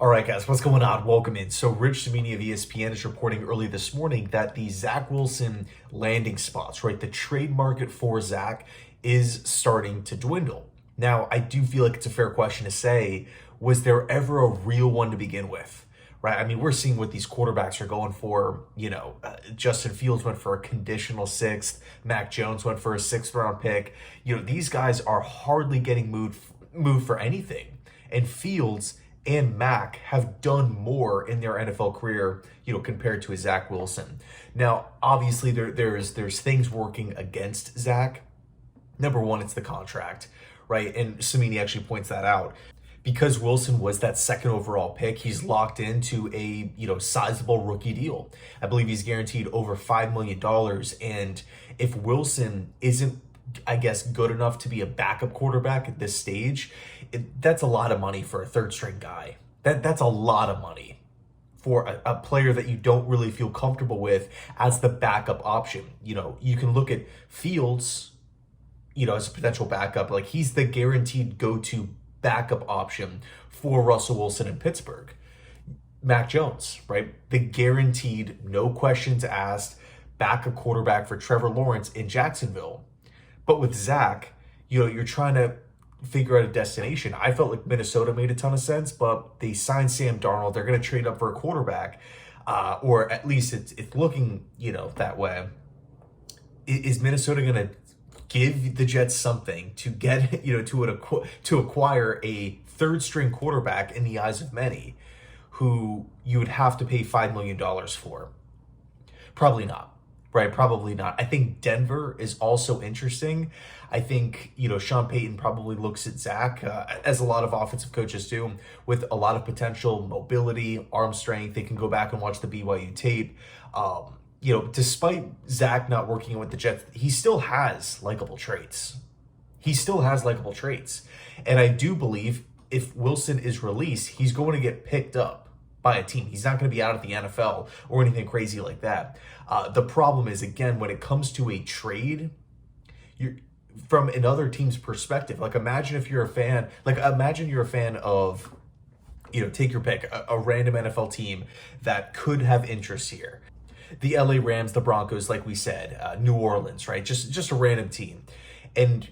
All right, guys, what's going on? Welcome in. So, Cimini of ESPN is reporting early this morning that the Zach Wilson landing spots, right, the trade market for Zach is starting to dwindle. Now, I do feel like it's a fair question to say, was there ever a real one to begin with? Right? I mean, we're seeing what these quarterbacks are going for. Justin Fields went for a conditional sixth. Mac Jones went for a sixth-round pick. These guys are hardly getting moved for anything. And Fields and Mac have done more in their NFL career, compared to a Zach Wilson. Now, obviously, there's things working against Zach. Number one, it's the contract, right? And Cimini actually points that out. Because Wilson was that second overall pick, he's locked into a sizable rookie deal. I believe he's guaranteed over $5 million. And if Wilson isn't, I guess, good enough to be a backup quarterback at this stage, that's a lot of money for a third string guy. That's a lot of money for a player that you don't really feel comfortable with as the backup option. You can look at Fields, as a potential backup. Like, he's the guaranteed go-to backup option for Russell Wilson in Pittsburgh. Mac Jones, right? The guaranteed, no questions asked backup quarterback for Trevor Lawrence in Jacksonville. But with Zach, you're trying to figure out a destination. I felt like Minnesota made a ton of sense, but they signed Sam Darnold. They're going to trade up for a quarterback, or at least it's looking, that way. Is Minnesota going to give the Jets something to get, to acquire a third string quarterback in the eyes of many, who you would have to pay $5 million for? Probably not. Right, probably not. I think Denver is also interesting. I think, Sean Payton probably looks at Zach, as a lot of offensive coaches do, with a lot of potential mobility, arm strength. They can go back and watch the BYU tape. Despite Zach not working with the Jets, he still has likable traits. And I do believe if Wilson is released, he's going to get picked up by a team. He's not going to be out of the NFL or anything crazy like that. The problem is, again, when it comes to a trade, you're from another team's perspective. Like, imagine you're a fan of, take your pick, a random NFL team that could have interest here. The LA Rams, the Broncos, like we said, New Orleans, right? Just a random team. And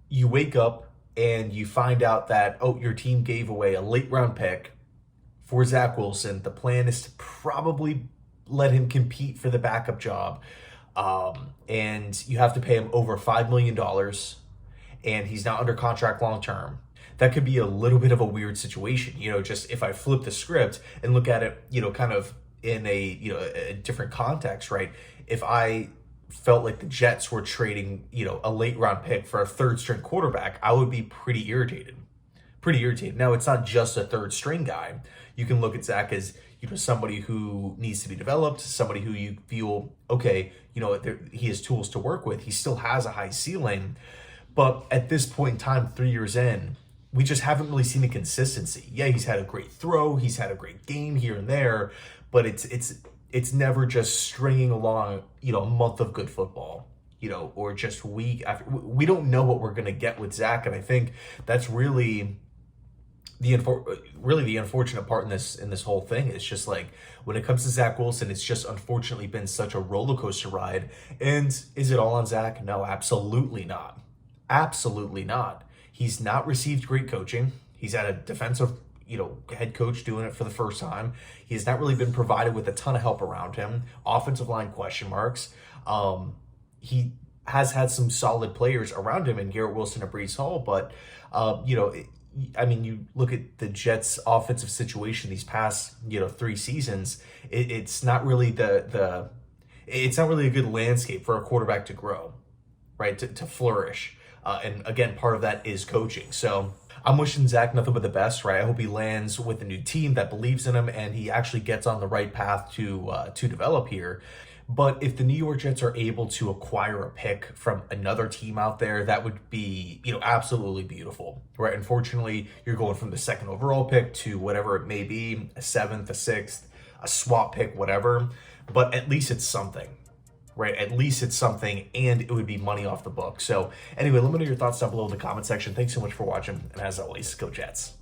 you wake up and you find out that, your team gave away a late round pick for Zach Wilson. The plan is to probably let him compete for the backup job. And you have to pay him over $5 million. And he's not under contract long term. That could be a little bit of a weird situation. Just if I flip the script and look at it, kind of in a different context, right? If I felt like the Jets were trading, a late round pick for a third string quarterback, I would be pretty irritated. Now, it's not just a third string guy. You can look at Zach as, somebody who needs to be developed, somebody who you feel, okay, he has tools to work with. He still has a high ceiling. But at this point in time, 3 years in, we just haven't really seen the consistency. Yeah, he's had a great throw. He's had a great game here and there. But it's never just stringing along, a month of good football, or just week after. We don't know what we're going to get with Zach. And I think that's really the unfortunate part in this whole thing. Is just like, when it comes to Zach Wilson, it's just unfortunately been such a roller coaster ride. And is it all on Zach? No, absolutely not. Absolutely not. He's not received great coaching. He's had a defensive, head coach doing it for the first time. He has not really been provided with a ton of help around him. Offensive line question marks. He has had some solid players around him in Garrett Wilson and Breece Hall, but you look at the Jets' offensive situation these past, 3 seasons. It's not really it's not really a good landscape for a quarterback to grow, right? To flourish. And again, part of that is coaching. So I'm wishing Zach nothing but the best, right? I hope he lands with a new team that believes in him and he actually gets on the right path to develop here. But if the New York Jets are able to acquire a pick from another team out there, that would be, absolutely beautiful, right? Unfortunately, you're going from the second overall pick to whatever it may be, a 7th, a 6th, a swap pick, whatever. But at least it's something, right? At least it's something, and it would be money off the book. So anyway, let me know your thoughts down below in the comment section. Thanks so much for watching, and as always, go Jets.